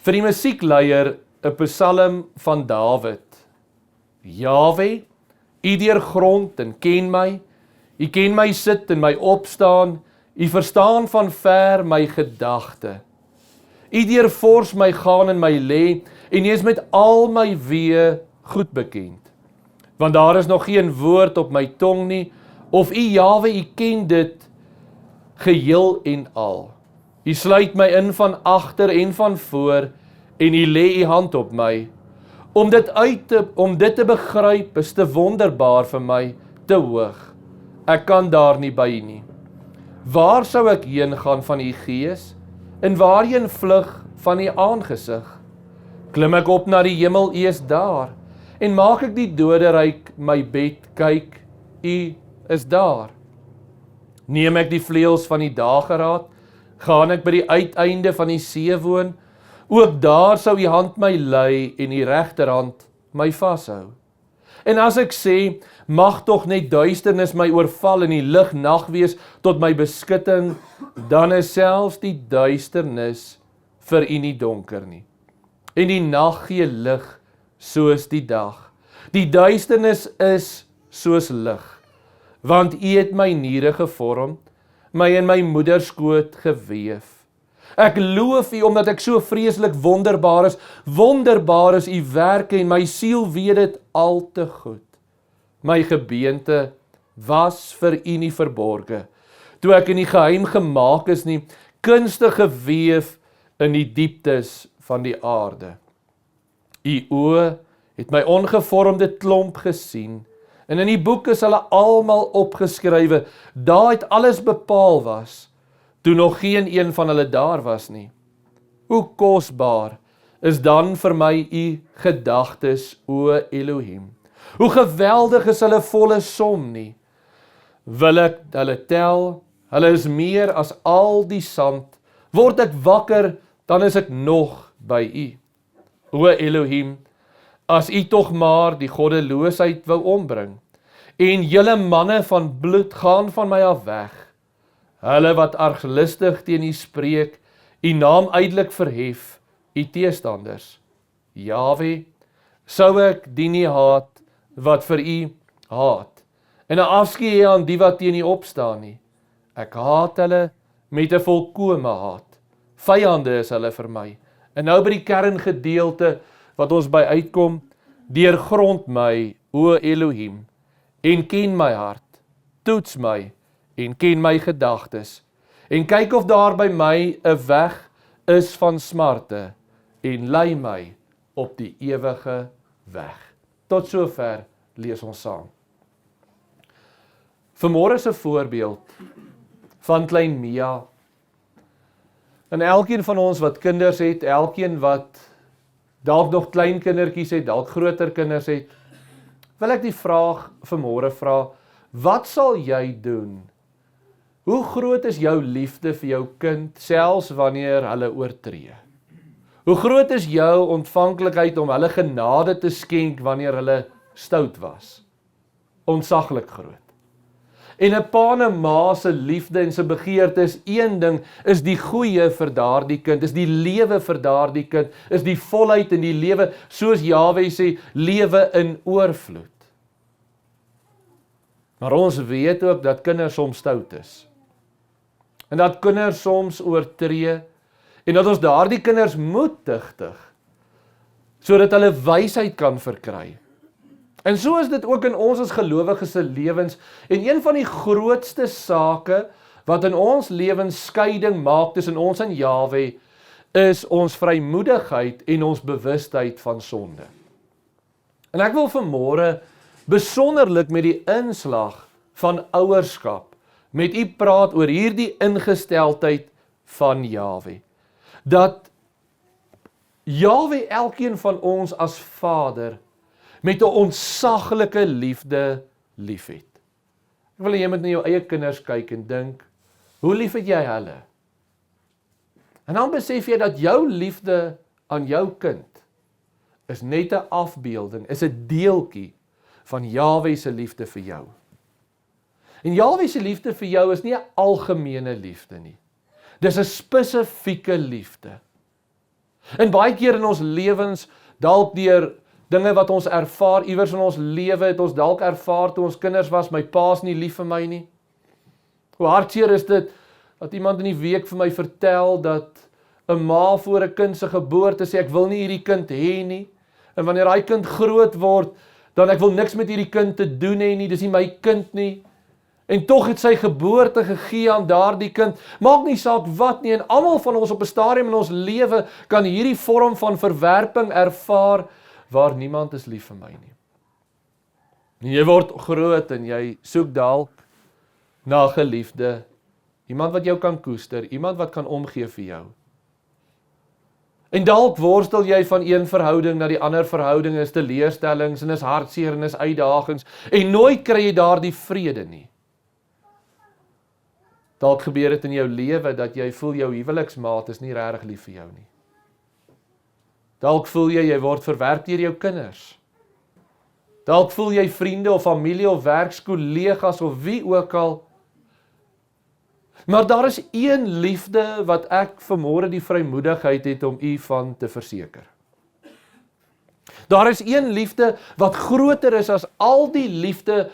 vir die musiekleier 'n psalm van Dawid. Jaweh, U deurgrond en ken my, U ken my sit en my opstaan, U verstaan van ver my gedagte. U deurvors my gaan en my lê, en U is met al my weë goed bekend. Want daar is nog geen woord op my tong nie, of U Jaweh, U ken dit geheel en al. U sluit my in van agter en van voor, en U lê U hand op my. Om dit te begryp is te wonderbaar vir my, te hoog. Ek kan daar nie by nie. Waar sou ek heen gaan van U gees, en waarheen vlug van U aangesig? Klim ek op na die hemel, U is daar, en maak ek die doderyk my bed, kyk, U is daar. Neem ek die vleuels van die dageraad, gaan ek by die uiteinde van die see woon, ook daar sou U hand my lei en U regterhand my vashou. En as ek sê, mag tog net duisternis my oorval en die lig nag wees tot my beskutting, dan is selfs die duisternis vir U nie donker nie. En die nag gee lig soos die dag. Die duisternis is soos lig, want U het my niere gevorm, my in my moeder skoot geweef. Ek loof U omdat ek so vreeslik wonderbaar is U werke en my siel weet dit al te goed. My gebeente was vir U nie verborge, toe ek in die geheim gemaak is nie, kunstig geweef in die dieptes van die aarde. U oë het my ongevormde klomp gesien, en in die boek is hulle almal opgeskrywe, daar het alles bepaal was, toe nog geen een van hulle daar was nie. Hoe kosbaar is dan vir my U gedagtes, o Elohim. Hoe geweldig is hulle volle som nie. Wil ek hulle tel, hulle is meer as al die sand. Word ek wakker, dan is ek nog by U. O Elohim, as U tog maar die goddeloosheid wou ombring, en julle manne van bloed gaan van my af weg, hulle wat arglistig teen U spreek, U naam uitelik verhef, U teestanders. Jaweh, sou ek die nie haat, wat vir U haat, en 'n afskeid hê aan die wat teen U opstaan nie. Ek haat hulle met 'n volkome haat. Vyande is hulle vir my. En nou by die kerngedeelte wat ons by uitkom, deurgrond my, o Elohim, en ken my hart, toets my en ken my gedagtes, en kyk of daar by my 'n weg is van smarte, en lei my op die ewige weg. Tot sover lees ons saam. Vanmôre is 'n voorbeeld van klein Mia. En elkeen van ons wat kinders het, elkeen wat dalk nog klein kindertjies het, dalk groter kinders het, wil ek die vraag vanmôre vra, wat sal jy doen? Hoe groot is jou liefde vir jou kind, selfs wanneer hulle oortree? Hoe groot is jou ontvanklikheid om hulle genade te skenk wanneer hulle stout was? Ontsaglik groot. En 'n pa en 'n ma se liefde en se begeerte is een ding, is die goeie vir daardie kind, is die lewe vir daardie kind, is die volheid in die lewe, soos Jaweh sê, lewe in oorvloed. Maar ons weet ook dat kinders soms stout is. En dat kinders soms oortree, en dat ons daardie kinders moet tigtig, sodat hulle wysheid kan verkry. En so is dit ook in ons as gelowiges se lewens, en een van die grootste sake wat in ons lewens skeiding maak tussen ons en Jaweh, is ons vrymoedigheid en ons bewustheid van sonde. En ek wil vanmôre besonderlik met die inslag van ouerskap met u praat oor hierdie ingesteldheid van Jaweh. Dat Jaweh elkeen van ons as Vader met 'n ontsaglike liefde liefhet. Ek wil jy moet na jou eie kinders kyk en dink, hoe lief het jy hulle? En dan besef jy dat jou liefde aan jou kind is net 'n afbeelding, is 'n deeltjie van Jaweh se liefde vir jou. En Jaweh se liefde vir jou is nie 'n algemene liefde nie. Dis 'n spesifieke liefde. En baie keer in ons lewens, dalk deur dinge wat ons ervaar, iewers in ons lewe het ons dalk ervaar toe ons kinders was, my pa's nie lief vir my nie. Hoe hartseer is dit, dat iemand in die week vir my vertel, dat 'n ma voor 'n kind se geboorte sê, ek wil nie hierdie kind hê nie, en wanneer hy kind groot word, dan ek wil niks met hierdie kind te doen hê nie, dis nie my kind nie, en tog het sy geboorte gegee aan daardie kind, maak nie saak wat nie, en almal van ons op 'n stadium in ons lewe, kan hierdie vorm van verwerping ervaar, waar niemand is lief vir my nie. En jy word groot, en jy soek dalk na 'n geliefde, iemand wat jou kan koester, iemand wat kan omgee vir jou. En dalk worstel jy van een verhouding na die ander verhouding, is teleurstellings, en is hartseer, en is uitdagings, en nooit kry jy daardie vrede nie. Dalk gebeur dit in jou lewe, dat jy voel jou huweliksmaat is nie regtig lief vir jou nie. Dalk voel jy word verwerp deur jou kinders. Dalk voel jy vriende of familie of werkskollegas of wie ook al. Maar daar is een liefde wat ek vanmôre die vrymoedigheid het om u van te verseker. Daar is een liefde wat groter is as al die liefde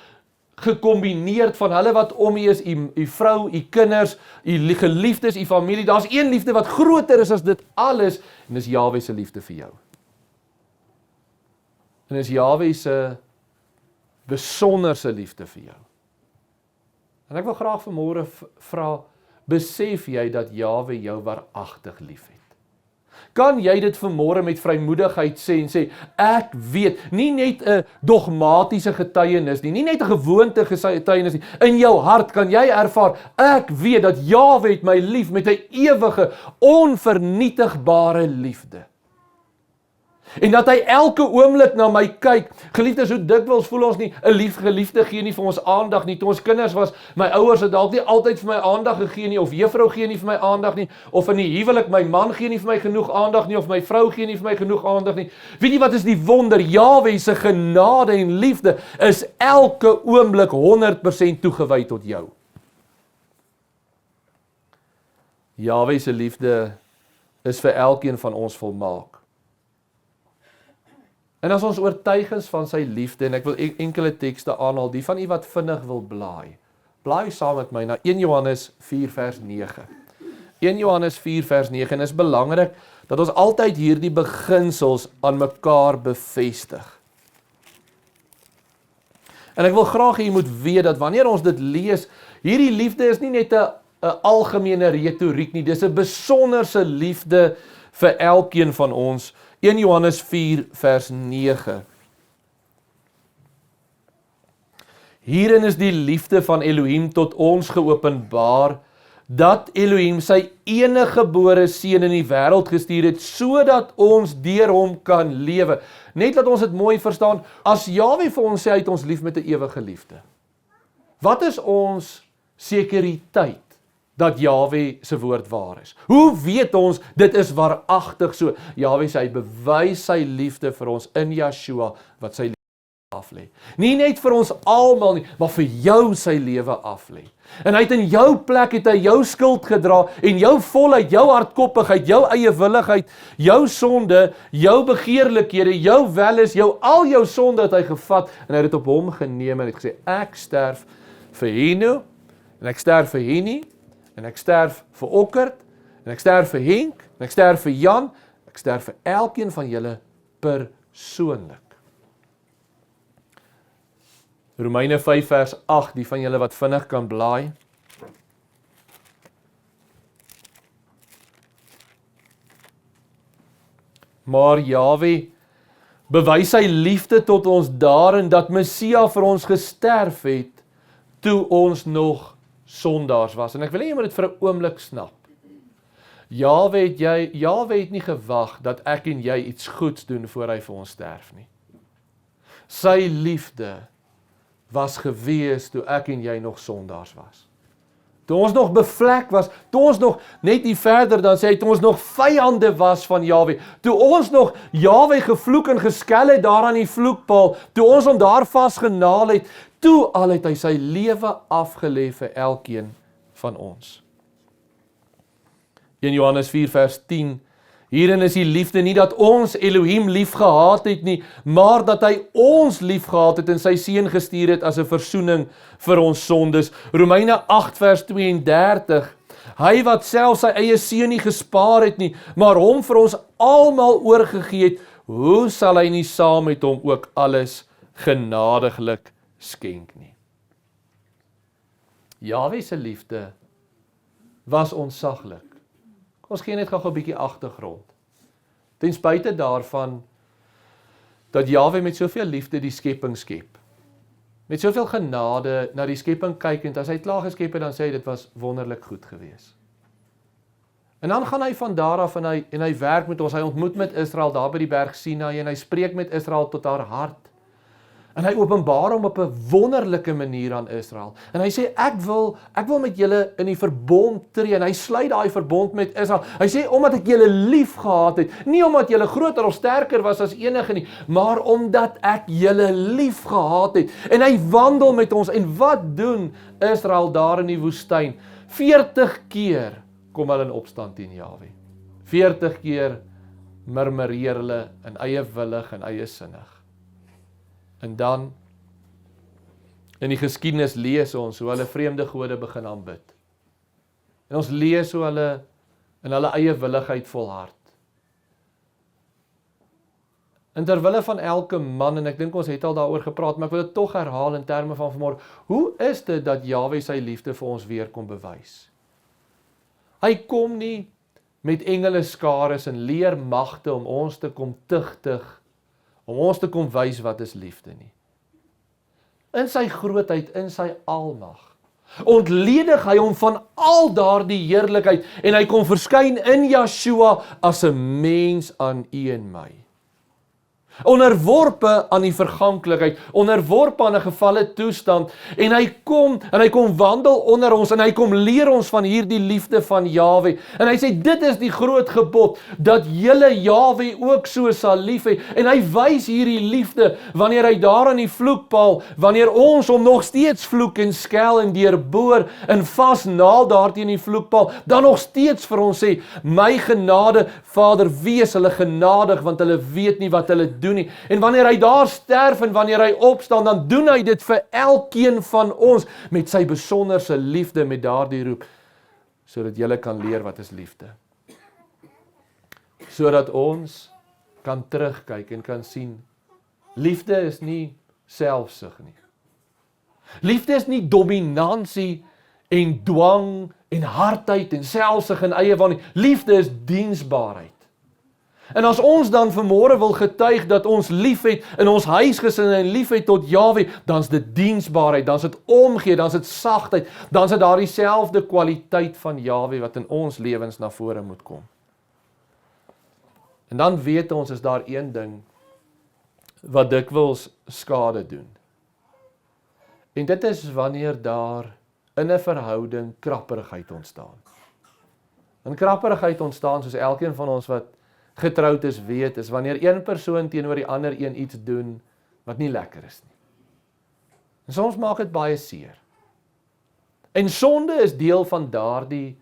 gekombineerd van hulle wat om u is, u vrou, u kinders, u geliefdes, u familie. Daar's een liefde wat groter is as dit alles, en dis Jahwe se liefde vir jou. En dis Jahwe se besonderse liefde vir jou. En ek wil graag vanmôre vra, besef jy dat Jahwe jou waaragtig liefhet? Kan jy dit vanmôre met vrymoedigheid sê en sê, ek weet, nie net 'n dogmatiese getuienis nie, nie net 'n gewoonte getuienis nie, in jou hart kan jy ervaar, ek weet dat Jahwe het my lief met 'n ewige, onvernietigbare liefde. En dat hy elke oomblik na my kyk. Geliefdes, hoe dikwels voel ons nie, 'n geliefde gee nie vir ons aandag nie. Toe ons kinders was, my ouers het dalk nie altyd vir my aandag gegee nie, of juffrou gee nie vir my aandag nie, of in die huwelik, my man gee nie vir my genoeg aandag nie, of my vrou gee nie vir my genoeg aandag nie. Weet jy wat is die wonder? Jahwe se genade en liefde is elke oomblik 100% toegewy tot jou. Jahwe se liefde is vir elkeen van ons volmaak. En as ons oortuig is van sy liefde, en ek wil enkele tekste aanhaal, die van u wat vinnig wil blaai saam met my na 1 Johannes 4 vers 9. 1 Johannes 4 vers 9, en is belangrik dat ons altyd hierdie beginsels aan mekaar bevestig. En ek wil graag hê jy moet weet dat wanneer ons dit lees, hierdie liefde is nie net 'n algemene retoriek nie, dis 'n besonderse liefde vir elkeen van ons. 1 Johannes 4 vers 9. Hierin is die liefde van Elohim tot ons geopenbaar, dat Elohim sy eniggebore seun in die wêreld gestuur het, sodat ons deur hom kan lewe. Net laat ons dit mooi verstaan, as Jahwe vir ons sê hy het ons lief met 'n ewige liefde. Wat is ons sekuriteit dat Jahwe se woord waar is? Hoe weet ons dit is waaragtig so? Jahwe sê hy bewys sy liefde vir ons in Yeshua wat sy lewe aflê. Nie net vir ons almal nie, maar vir jou sy lewe aflê. En hy het in jou plek het hy jou skuld gedra en jou volheid, jou hardkoppigheid, jou eie willigheid, jou sonde, jou begeerlikhede, jou welis, al jou sonde het hy gevat en hy het dit op hom geneem en het gesê ek sterf vir Heno en ek sterf vir Henny en ek sterf vir Okkert, en ek sterf vir Henk, en ek sterf vir Jan, ek sterf vir elkeen van julle persoonlik. Romeine 5 vers 8, die van julle wat vinnig kan blaai. Maar Jahwe bewys sy liefde tot ons daarin dat Messia vir ons gesterf het, toe ons nog sondaars was. En ek wil hê jy moet dit vir 'n oomblik snap. Jahwe het nie gewag dat ek en jy iets goeds doen voor hy vir ons sterf nie. Sy liefde was gewees toe ek en jy nog sondaars was. Toe ons nog bevlek was, toe ons nog, net nie verder dan sê hy, toe ons nog vyande was van Jahwe, toe ons nog Jahwe gevloek en geskel het daar aan die vloekpaal, toe ons hom daar vasgenaal het, toe al het hy sy lewe afgelê vir elkeen van ons. 1 Johannes 4 vers 10, Hierin is die liefde nie dat ons Elohim lief gehad het nie, maar dat hy ons lief gehad het en sy seun gestuur het as 'n versoening vir ons sondes. Romeine 8 vers 32. Hy wat self sy eie seun nie gespaar het nie, maar hom vir ons almal oorgegee het, hoe sal hy nie saam met hom ook alles genadiglik skenk nie? Jahwe se liefde was ontsaglik. Ons gee net gou 'n bietjie agtergrond. Ten spyte daarvan dat Jahwe met soveel liefde die skepping skep. Met soveel genade na die skepping kyk en as hy klaar geskep het, dan sê hy dit was wonderlik goed geweest. En dan gaan hy van daar af en hy werk met ons. Hy ontmoet met Israel daar by die berg Sinai en hy spreek met Israel tot haar hart. En hy openbaar hom op 'n wonderlike manier aan Israel. En hy sê ek wil met julle in die verbond tree en hy sluit daai verbond met Israel. Hy sê omdat ek julle lief gehad het, nie omdat julle groter of sterker was as enige nie, maar omdat ek julle lief gehad het. En hy wandel met ons en wat doen Israel daar in die woestyn? 40 keer kom hulle in opstand teen Jahwe. 40 keer murmureer hulle in eie willig en eie sinnig. En dan, in die geskiedenis lees ons hoe hulle vreemde gode begin aanbid. En ons lees hoe hulle in hulle eie willigheid volhard. En terwille van elke man, en ek dink ons het al daaroor gepraat, maar ek wil dit tog herhaal in terme van vanmôre, hoe is dit dat Jahwe sy liefde vir ons weer kom bewys? Hy kom nie met engele skares en leermagte om ons te kom tugtig, om ons te kom wys wat is liefde nie. In sy grootheid, in sy almag, ontledig hy hom van al daardie heerlikheid en hy kom verskyn in Yeshua as 'n mens aan u en my. Onderworpe aan die verganklikheid, onderworpe aan 'n gevalle toestand en hy kom wandel onder ons en hy kom leer ons van hierdie liefde van Jahwe en hy sê dit is die groot gebod dat julle Jahwe ook so sal lief hê en hy wys hierdie liefde wanneer hy daar aan die vloekpaal, wanneer ons hom nog steeds vloek en skel en deurboor en vasnaal daar teen die vloekpaal, dan nog steeds vir ons sê my genade Vader, wees hulle genadig want hulle weet nie wat hulle doen nie. En wanneer hy daar sterf en wanneer hy opstaan, dan doen hy dit vir elkeen van ons met sy besonderse liefde met daardie roep, sodat julle kan leer wat is liefde. Sodat ons kan terugkyk en kan sien, liefde is nie selfsug nie. Liefde is nie dominansie en dwang en hardheid en selfsug en eie wil nie. Liefde is diensbaarheid. En as ons dan vanmôre wil getuig dat ons liefhet in ons huisgesin en liefhet tot Jahwe, dan is dit diensbaarheid, dan is dit omgee, dan is dit sagtheid, dan is dit daardie selfde kwaliteit van Jahwe wat in ons lewens na vore moet kom. En dan weet ons is daar een ding wat dikwels skade doen. En dit is wanneer daar in 'n verhouding krapperigheid ontstaan. En krapperigheid ontstaan soos elkeen van ons wat getroud is weet, is wanneer een persoon teenoor die ander een iets doen wat nie lekker is nie. En soms maak dit baie seer. En sonde is deel van daardie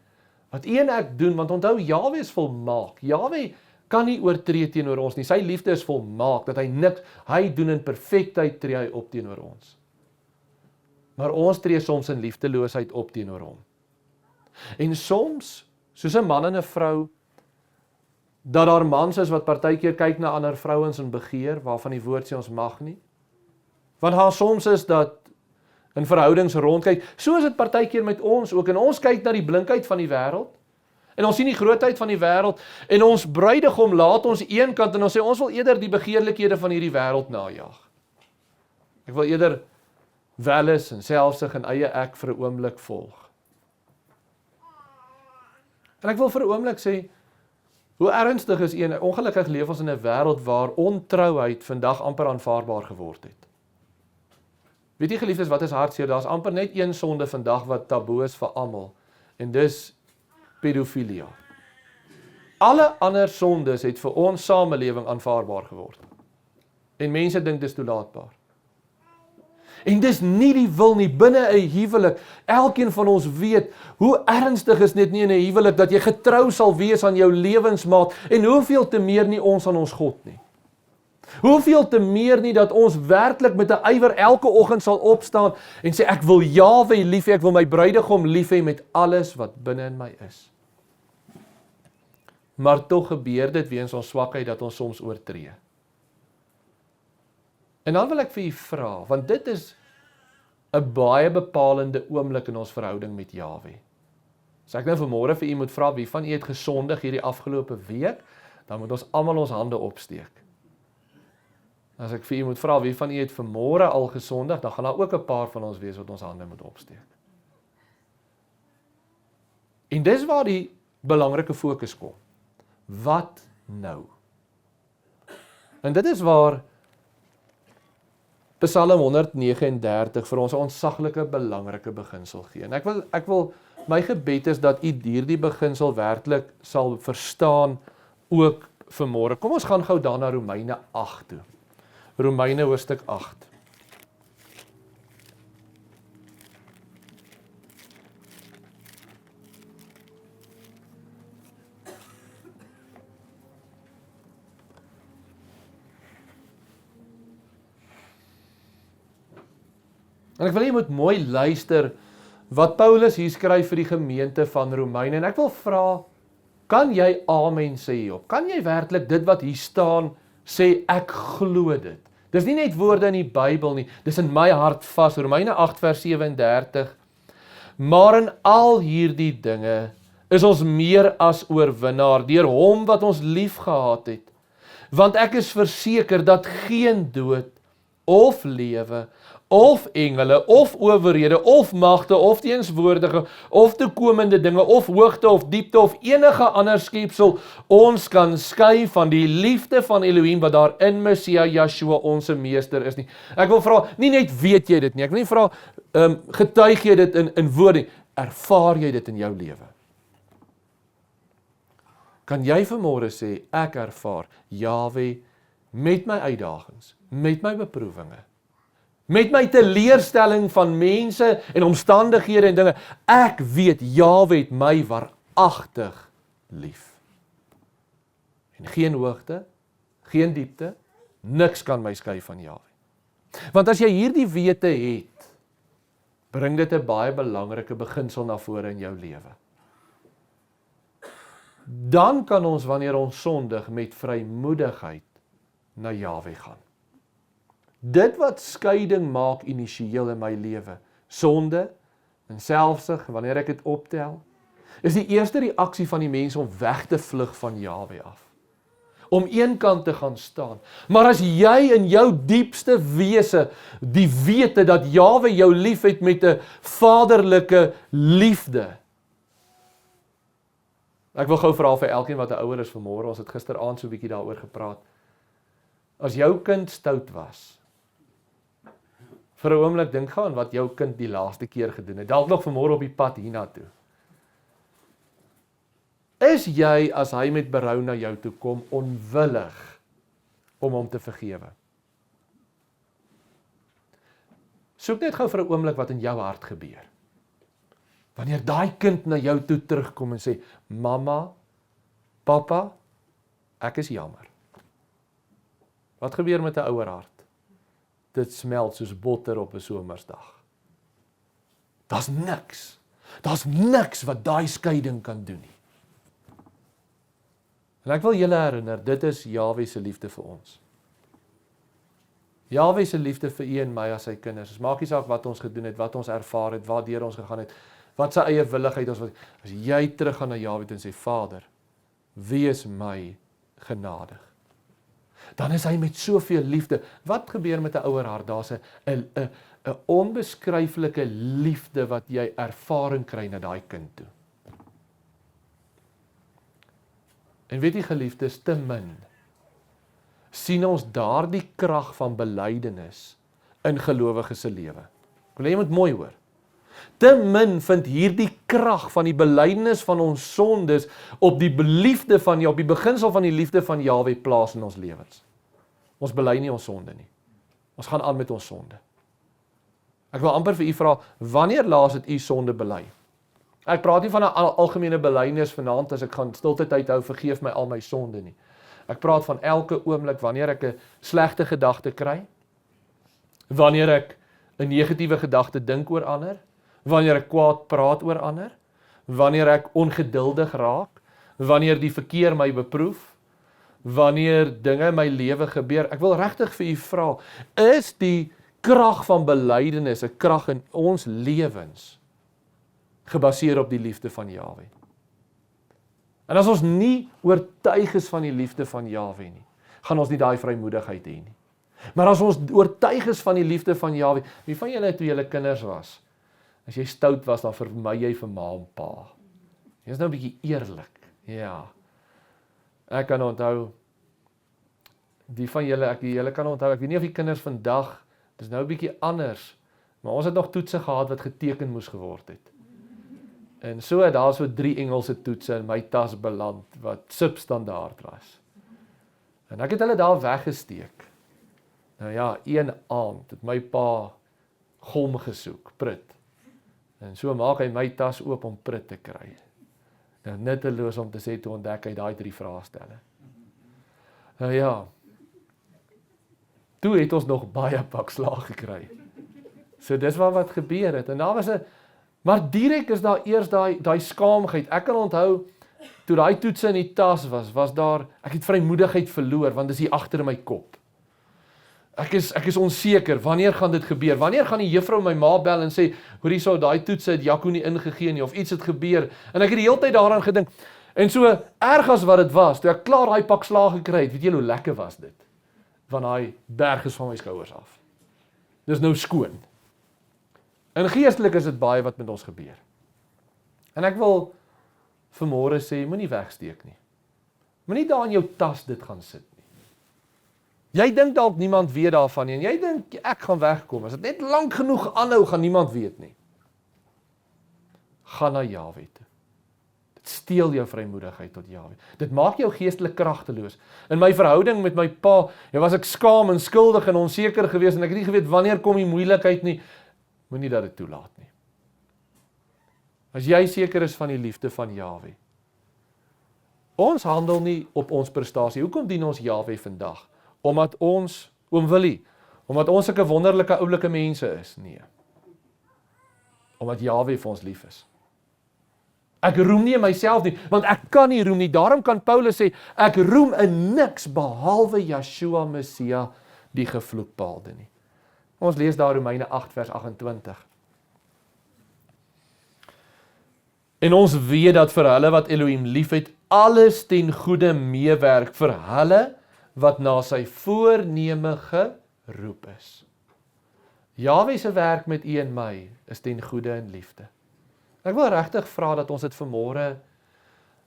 wat u en ek doen, want onthou Jahwe is volmaak. Jahwe kan nie oortree teenoor ons nie. Sy liefde is volmaak, dat hy doen in perfektheid tree hy op teenoor ons. Maar ons tree soms in liefdeloosheid op teenoor hom. En soms, soos 'n man en 'n vrou, dat daar mans is wat partykeer kyk na ander vrouens en begeer, waarvan die woord sê ons mag nie. Want daar soms is dat in verhoudings rondkyk, so is dit partykeer met ons ook, en ons kyk na die blinkheid van die wêreld, en ons sien die grootheid van die wêreld, en ons bruidegom laat ons een kant, en ons sê ons wil eerder die begeerlikhede van hierdie wêreld najag. Ek wil eerder welis en selfsug en eie ek vir 'n oomblik volg. En ek wil vir 'n oomblik sê, hoe ernstig is ongelukkig leef ons in 'n wêreld waar ontrouheid vandag amper aanvaarbaar geword het. Weet jy geliefdes, wat is hartseer? Daar's amper net een sonde vandag wat taboe is vir almal, en dis pedofilia. Alle ander sondes het vir ons samelewing aanvaarbaar geword. En mense dink dis toelaatbaar. En dis nie die wil nie, binne 'n huwelik. Elkeen van ons weet, hoe ernstig is dit nie in 'n huwelik, dat jy getrou sal wees aan jou lewensmaat, en hoeveel te meer nie ons aan ons God nie. Hoeveel te meer nie dat ons werklik met 'n ywer elke oggend sal opstaan, en sê, ek wil Jahwe lief hê, ek wil my bruidegom lief hê met alles wat binne in my is. Maar tog gebeur dit weens ons swakheid, dat ons soms oortree. En dan wil ek vir u vra, want dit is 'n baie bepalende oomblik in ons verhouding met Jahwe. As ek nou vanmôre vir u moet vra, wie van u het gesondig hierdie afgelope week, dan moet ons almal ons hande opsteek. As ek vir u moet vra, wie van u het vanmôre al gesondig, dan gaan daar ook 'n paar van ons wees wat ons hande moet opsteek. En dis waar die belangrike fokus kom. Wat nou? En dit is waar Psalm 139 vir ons 'n ontsaglike belangrike beginsel gee. En ek wil my gebed is dat u hierdie beginsel werklik sal verstaan ook vanmôre. Kom ons gaan gou dan na Romeine 8 toe. Romeine hoofstuk 8. En ek wil jy moet mooi luister wat Paulus hier skryf vir die gemeente van Romeine. En ek wil vra, kan jy amen sê hierop? Kan jy werklik dit wat hier staan sê, ek glo dit? Dis nie net woorde in die Bybel nie, dis in my hart vas. Romeine 8 vers 37. Maar in al hierdie dinge is ons meer as oorwinnaar deur hom wat ons lief gehad het. Want ek is verseker dat geen dood of lewe of engele, of owerhede, of magte, of teenswoordige, of toekomende dinge, of hoogte, of diepte, of enige ander skepsel, ons kan skei van die liefde van Elohim, wat daar in Messia Yeshua, onze meester is nie. Ek wil vra, nie net weet jy dit nie, ek wil nie vra, getuig jy dit in woorde nie, ervaar jy dit in jou lewe? Kan jy vanmôre sê, ek ervaar Jahwe met my uitdagings, met my beproewinge, met my teleurstelling van mense en omstandighede en dinge, ek weet, Jahwe het my waaragtig lief. En geen hoogte, geen diepte, niks kan my skei van Jahwe. Want as jy hierdie wete het, bring dit 'n baie belangrike beginsel na vore in jou lewe. Dan kan ons, wanneer ons sondig, met vrymoedigheid na Jahwe gaan. Dit wat skeiding maak initieel in my lewe, sonde en selfsug, wanneer ek dit optel, is die eerste reaksie van die mens om weg te vlug van Jahwe af. Om een kant te gaan staan. Maar as jy in jou diepste wese die wete dat Jahwe jou lief het met 'n vaderlike liefde. Ek wil gou vra vir elkeen wat 'n ouer is vanmôre, ons het gisteraand so 'n bietjie daaroor gepraat. As jou kind stout was, vir 'n oomblik dink gaan wat jou kind die laaste keer gedoen het, dalk nog vanmôre op die pad hiernatoe. Is jy, as hy met berou na jou toe kom, onwillig om hom te vergewe? Soek net gou vir 'n oomblik wat in jou hart gebeur. Wanneer daai kind na jou toe terugkom en sê, mamma, papa, ek is jammer. Wat gebeur met 'n ouer hart? Dit smelt soos botter op 'n somersdag. Daar's niks wat daai skeiding kan doen nie. En ek wil julle herinner, dit is Jahwe se liefde vir ons. Jahwe se liefde vir u en my as sy kinders. Dit maak nie saak wat ons gedoen het, wat ons ervaar het, waardeur ons gegaan het, wat sy eie willigheid ons was. As jy teruggaan na Jahwe en sê, Vader, wees my genadig. Dan is hy met soveel liefde. Wat gebeur met 'n ouer hart? Daar's 'n onbeskryflike liefde wat jy ervaring kry na daai kind toe. En weet jy geliefdes, te min sien ons daardie krag van belydenis in gelowiges se lewe. Ek wil jy moet mooi hoor. Te min vind hierdie krag van die belydenis van ons sondes op die liefde van Jahwe, op die beginsel van die liefde van Jahwe plaas in ons lewens. Ons bely nie ons sonde nie. Ons gaan aan met ons sonde. Ek wil amper vir u vra, wanneer laas het u sonde bely? Ek praat nie van 'n algemene belydenis vanaand as ek gaan stilte tyd hou, vergeef my al my sonde nie. Ek praat van elke oomblik wanneer ek 'n slegte gedagte kry, wanneer ek 'n negatiewe gedagte dink oor ander, wanneer ek kwaad praat oor ander, wanneer ek ongeduldig raak, wanneer die verkeer my beproef, wanneer dinge in my lewe gebeur. Ek wil regtig vir u vra, is die krag van belydenis 'n krag in ons lewens gebaseer op die liefde van Jahwe? En as ons nie oortuig is van die liefde van Jahwe nie, gaan ons nie daai vrymoedigheid hê nie. Maar as ons oortuig is van die liefde van Jahwe, wie van julle toe julle kinders was, as jy stout was, dan vermy jy vir ma en pa. Jy is nou 'n bietjie eerlik. Ja. Ek kan onthou, die van julle kan onthou, ek weet nie of die kinders vandag, dis nou 'n bietjie anders, maar ons het nog toetse gehad wat geteken moes geword het. En daar so 3 Engelse toetse in my tas beland, wat substandaard was. En ek het hulle daar weggesteek. Nou ja, een aand het my pa gom gesoek, prit. En so maak hy my tas oop om prit te kry. Nou nutteloos om te sê, toe ontdek hy daai 3 vraestelle. Nou ja, toe het ons nog baie pak slaag gekry. So dis wat gebeur het. En daar was maar direk is daar eers daai skaamheid. Ek kan onthou, toe daai toetse in die tas was daar, ek het vrymoedigheid verloor, want dis hier agter in my kop. Ek is onseker, wanneer gaan dit gebeur? Wanneer gaan die juffrou my ma bel en sê, hoor hierso, daai toetse het Jaco nie ingegee nie, of iets het gebeur. En ek het die hele tyd daaraan gedink. En so erg as wat dit was, toe ek klaar daai pak slaag gekry het, weet jy hoe lekker was dit? Want daai berg is van my skouers af. Dis nou skoon. En geestelik is dit baie wat met ons gebeur. En ek wil vanmôre sê, moenie wegsteek nie. Moenie daar in jou tas dit gaan sit nie. Jy dink dalk niemand weet daarvan nie, en jy dink ek gaan wegkom. As dit net lank genoeg aanhou, gaan niemand weet nie. Gaan na Jahwe toe. Dit steel jou vrymoedigheid tot Jahwe. Dit maak jou geestelik kragteloos. In my verhouding met my pa, was ek skaam en skuldig en onseker geweest, en ek het nie geweet wanneer kom die moeilikheid nie. Moenie dat dit toelaat nie. As jy seker is van die liefde van Jahwe. Ons handel nie op ons prestasie. Hoekom dien ons Jahwe vandag? Omdat ons, oom Willie, omdat ons sulke wonderlike oulike mense is? Nee. Omdat Jahwe vir ons lief is. Ek roem nie in myself nie, want ek kan nie roem nie. Daarom kan Paulus sê, ek roem in niks behalwe Yeshua Messia, die gevloekbaalde nie. Ons lees daar Romeine 8 vers 28. En ons weet dat vir hulle wat Elohim liefhet, alles ten goeie meewerk vir hulle wat na sy voorneme geroep is. Jahwe se werk met u en my is ten goeie en liefde. Ek wil regtig vra dat ons dit vanmôre,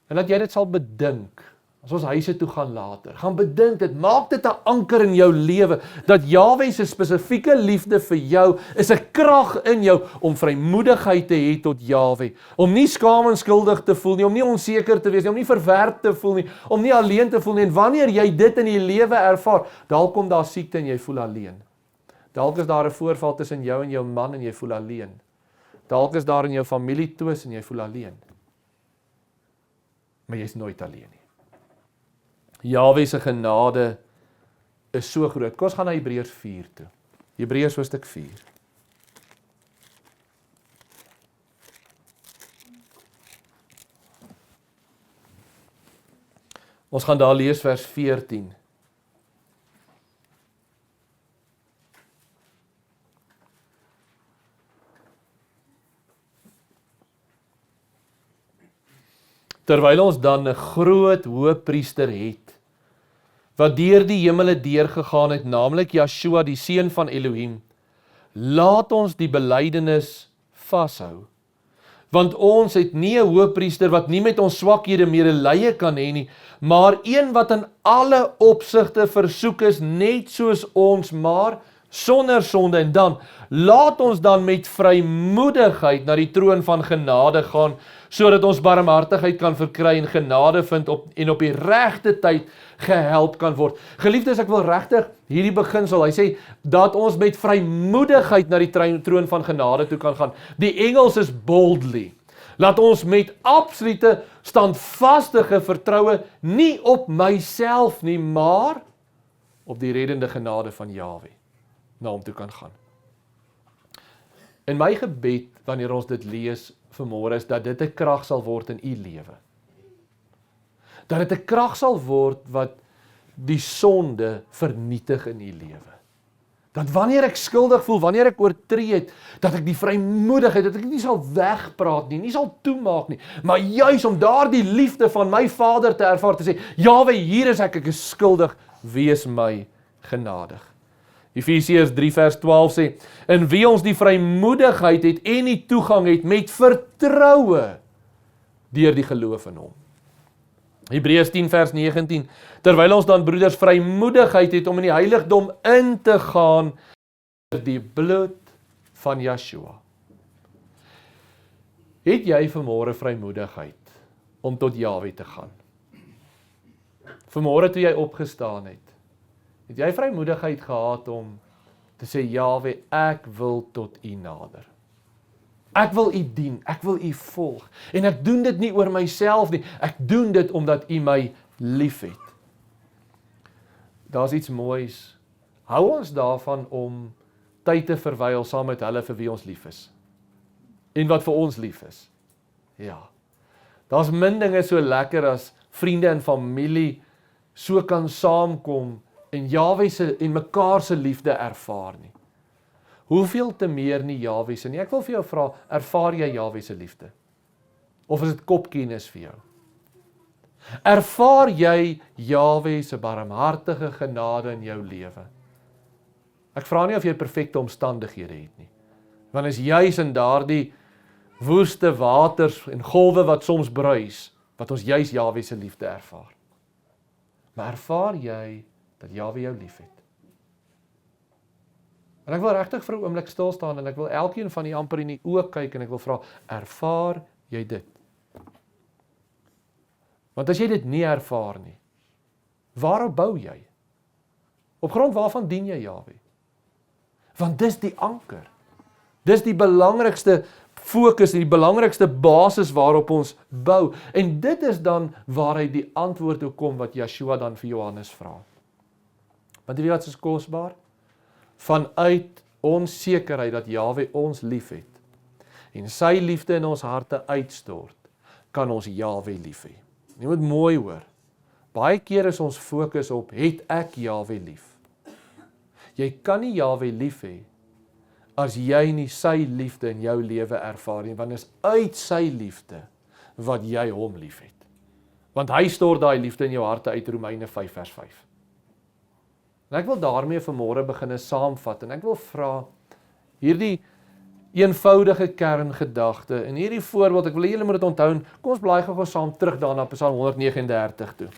en dat jy dit sal bedink, as ons huise toe gaan later, gaan bedink dit, maak dit 'n anker in jou lewe, dat Jahwe se spesifieke liefde vir jou is 'n krag in jou om vrymoedigheid te hê tot Jahwe, om nie skaam en skuldig te voel nie, om nie onseker te wees nie, om nie verwerp te voel nie, om nie alleen te voel nie. En wanneer jy dit in die lewe ervaar, dalk kom daar siekte en jy voel alleen. Dalk is daar 'n voorval tussen jou en jou man en jy voel alleen. Dalk is daar in jou familie twis en jy voel alleen. Maar jy is nooit alleen nie. Jahwe se genade is so groot. Kom ons gaan na Hebreërs 4 toe. Hebreërs hoofstuk 4. Ons gaan daar lees vers 14. Terwyl ons dan 'n groot hoëpriester het, wat deur die hemele deurgegaan het, naamlik Yeshua, die seun van Elohim, laat ons die belydenis vashou. Want ons het nie 'n hoëpriester wat nie met ons swakhede medelee kan hê nie, maar een wat in alle opsigte versoek is, net soos ons, maar sonder sonde, en dan laat ons dan met vrymoedigheid na die troon van genade gaan, sodat ons barmhartigheid kan verkry en genade vind en op die regte tyd gehelp kan word. Geliefdes, ek wil regtig hierdie beginsel, hy sê dat ons met vrymoedigheid na die troon van genade toe kan gaan. Die Engels is boldly. Laat ons met absolute standvastige vertroue nie op myself nie, maar op die reddende genade van Jahwe na hom toe kan gaan. In my gebed, wanneer ons dit lees vanmôre, is dat dit 'n krag sal word in u lewe. Dat dit 'n krag sal word wat die sonde vernietig in u lewe. Dat wanneer ek skuldig voel, wanneer ek oortree het, dat ek die vrymoedigheid, dat ek nie sal wegpraat nie sal toemaak nie, maar juis om daardie liefde van my Vader te ervaar, te sê, Jahwe, hier is ek is skuldig, wees my genadig. Efesiërs 3 vers 12 sê, in wie ons die vrymoedigheid het en die toegang het met vertroue deur die geloof in hom. Hebreërs 10 vers 19, terwyl ons dan broeders vrymoedigheid het om in die heiligdom in te gaan deur die bloed van Yeshua. Het jy vanmôre vrymoedigheid om tot Jahwe te gaan? Vanmôre toe jy opgestaan het jy vrymoedigheid gehad om te sê, Jahwe, ek wil tot u nader. Ek wil u dien, ek wil u volg. En ek doen dit nie oor myself nie, ek doen dit omdat u my liefhet. Daar's iets moois. Hou ons daarvan om tyd te verwyl saam met hulle vir wie ons lief is. En wat vir ons lief is. Ja. Daar's min dinge so lekker as vriende en familie so kan saamkom en Jahwe se en mekaar se liefde ervaar nie. Hoeveel te meer nie Jahwe se nie. Ek wil vir jou vra, ervaar jy Jahwe se liefde? Of is dit kopkennis vir jou? Ervaar jy Jahwe se barmhartige genade in jou lewe? Ek vra nie of jy perfekte omstandighede het nie. Want is juis in daardie woeste waters en golwe wat soms bruis, wat ons juis Jahwe se liefde ervaar. Maar ervaar jy dat Jahwe jou liefhet? En ek wil regtig vir 'n oomblik stil staan en ek wil elkeen van u amper in die oë kyk en ek wil vra, ervaar jy dit? Want as jy dit nie ervaar nie, waarop bou jy? Op grond waarvan dien jy Jahwe? Want dis die anker. Dis die belangrikste fokus en die belangrikste basis waarop ons bou. En dit is dan waaruit die antwoord toe kom wat Yeshua dan vir Johannes vra. Want jy weet wat is kosbaar? Vanuit ons sekerheid dat Jahwe ons liefhet en sy liefde in ons harte uitstort, kan ons Jahwe lief hê. Jy moet mooi hoor. Baie keer is ons fokus op, het ek Jahwe lief? Jy kan nie Jahwe lief hê as jy nie sy liefde in jou lewe ervaar nie, want is uit sy liefde wat jy hom liefhet. Want hy stort daai liefde in jou harte uit, Romeine 5 vers 5. En ek wil daarmee vanmôre begin saamvat en ek wil vra hierdie eenvoudige kerngedagte en hierdie voorbeeld, ek wil julle moet dit onthou. Kom ons blaai gou saam terug daarna Psalm 139 toe.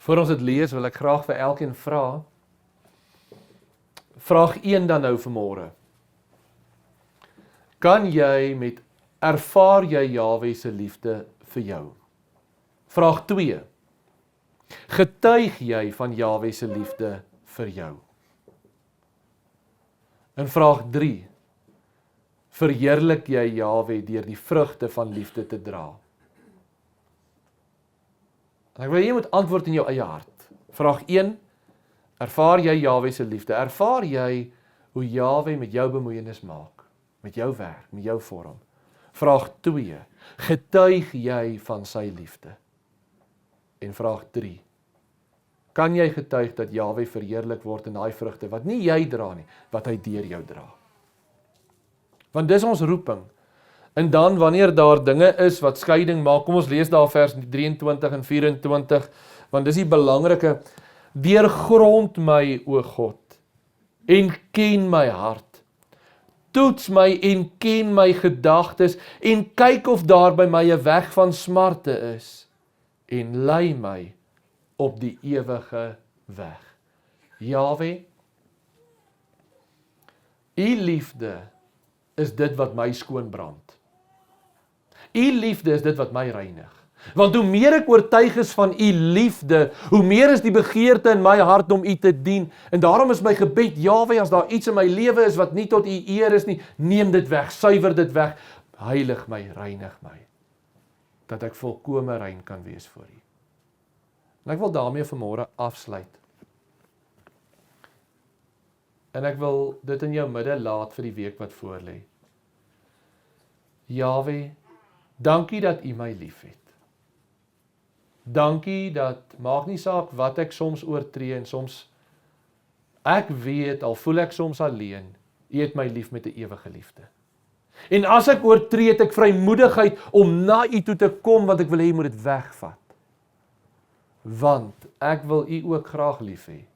Voor ons dit lees, wil ek graag vir elkeen vra, vraag 1 dan nou vanmôre. Kan jy ervaar jy Jahwe se liefde vir jou? Vraag 2. Getuig jy van Jahwe se liefde vir jou? En vraag 3. Verheerlik jy Jahwe deur die vrugte van liefde te dra? En ek wil jy moet antwoord in jou eie hart. Vraag 1. Ervaar jy Jahwe se liefde? Ervaar jy hoe Jahwe met jou bemoeienis maak? Met jou werk, met jou vorm? Vraag 2. Getuig jy van sy liefde? En vraag 3. Kan jy getuig dat Jahwe verheerlik word in daai vrugte wat nie jy dra nie, wat hy deur jou dra? Want dis ons roeping. En dan wanneer daar dinge is wat skeiding maak, kom ons lees daar vers 23 en 24, want dis die belangrike, deurgrond my, o God, en ken my hart. Toets my en ken my gedagtes en kyk of daar by my 'n weg van smarte is en lei my op die ewige weg. Jahwe, U liefde is dit wat my skoonbrand. U liefde is dit wat my reinig. Want hoe meer ek oortuig is van U liefde, hoe meer is die begeerte in my hart om U te dien. En daarom is my gebed, Jahwe, as daar iets in my lewe is wat nie tot U eer is nie, neem dit weg, suiwer dit weg, heilig my, reinig my, dat ek volkome rein kan wees voor U. En ek wil daarmee vanmôre afsluit. En ek wil dit in jou midde laat vir die week wat voorlê. Jahwe, dankie dat U my liefhet. Dankie dat, maak nie saak wat ek soms oortree en soms, ek weet, al voel ek soms alleen, U het my lief met 'n ewige liefde. En as ek oortree, het ek vrymoedigheid om na U toe te kom, want ek wil hê U moet dit wegvat. Want ek wil U ook graag lief hê,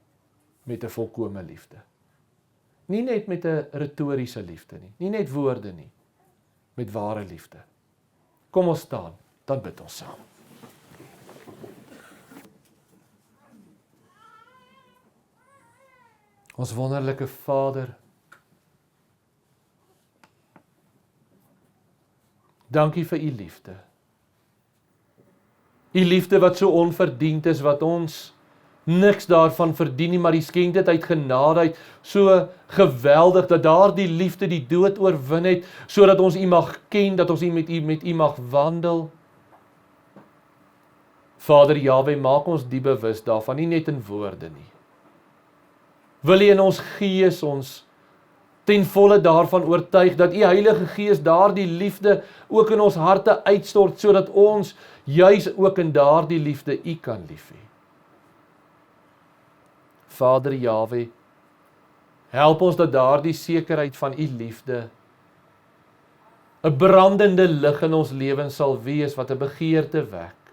met 'n volkome liefde. Nie net met 'n retoriese liefde nie, nie net woorde nie, met ware liefde. Kom ons staan, dan bid ons saam. Ons wonderlike Vader, dankie vir U liefde. U liefde wat so onverdiend is, wat ons niks daarvan verdien nie, maar U skenk dit uit genade uit, so geweldig, dat daardie liefde die dood oorwin het, sodat ons U mag ken, dat ons met U mag wandel. Vader Jahwe, maak ons die bewus daarvan, nie net in woorde nie. Wil U in ons gees ons ten volle daarvan oortuig, dat U Heilige Gees daardie liefde ook in ons harte uitstort, sodat ons juis ook in daardie liefde U kan lief hê. Vader Jahwe, help ons dat daardie sekerheid van U liefde 'n brandende lig in ons lewens sal wees, wat 'n begeerte wek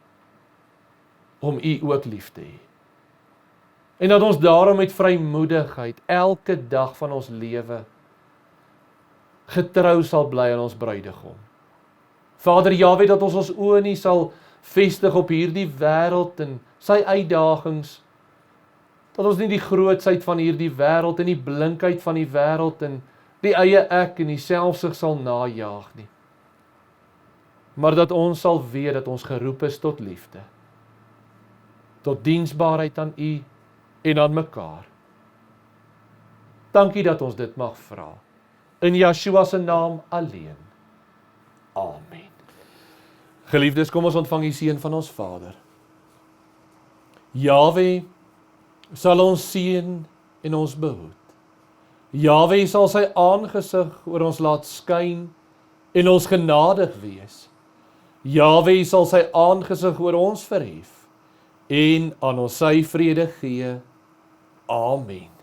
om U ook lief te hê. En dat ons daarom met vrymoedigheid elke dag van ons lewe getrou sal bly aan ons bruidegom. Vader Jahwe, dat ons oë nie sal vestig op hierdie wêreld en sy uitdagings, dat ons nie die grootsheid van hierdie wêreld en die blinkheid van die wêreld en die eie ek en die selfsug sal najaag nie. Maar dat ons sal weet dat ons geroep is tot liefde, tot diensbaarheid aan U en aan mekaar. Dankie dat ons dit mag vra. In Yeshua se naam alleen. Amen. Geliefdes, kom ons ontvang die seën van ons Vader. Jahwe sal ons seën en ons behoed. Jahwe sal sy aangesig oor ons laat skyn en ons genadig wees. Jahwe sal sy aangesig oor ons verhef en aan ons sy vrede gee. Amen.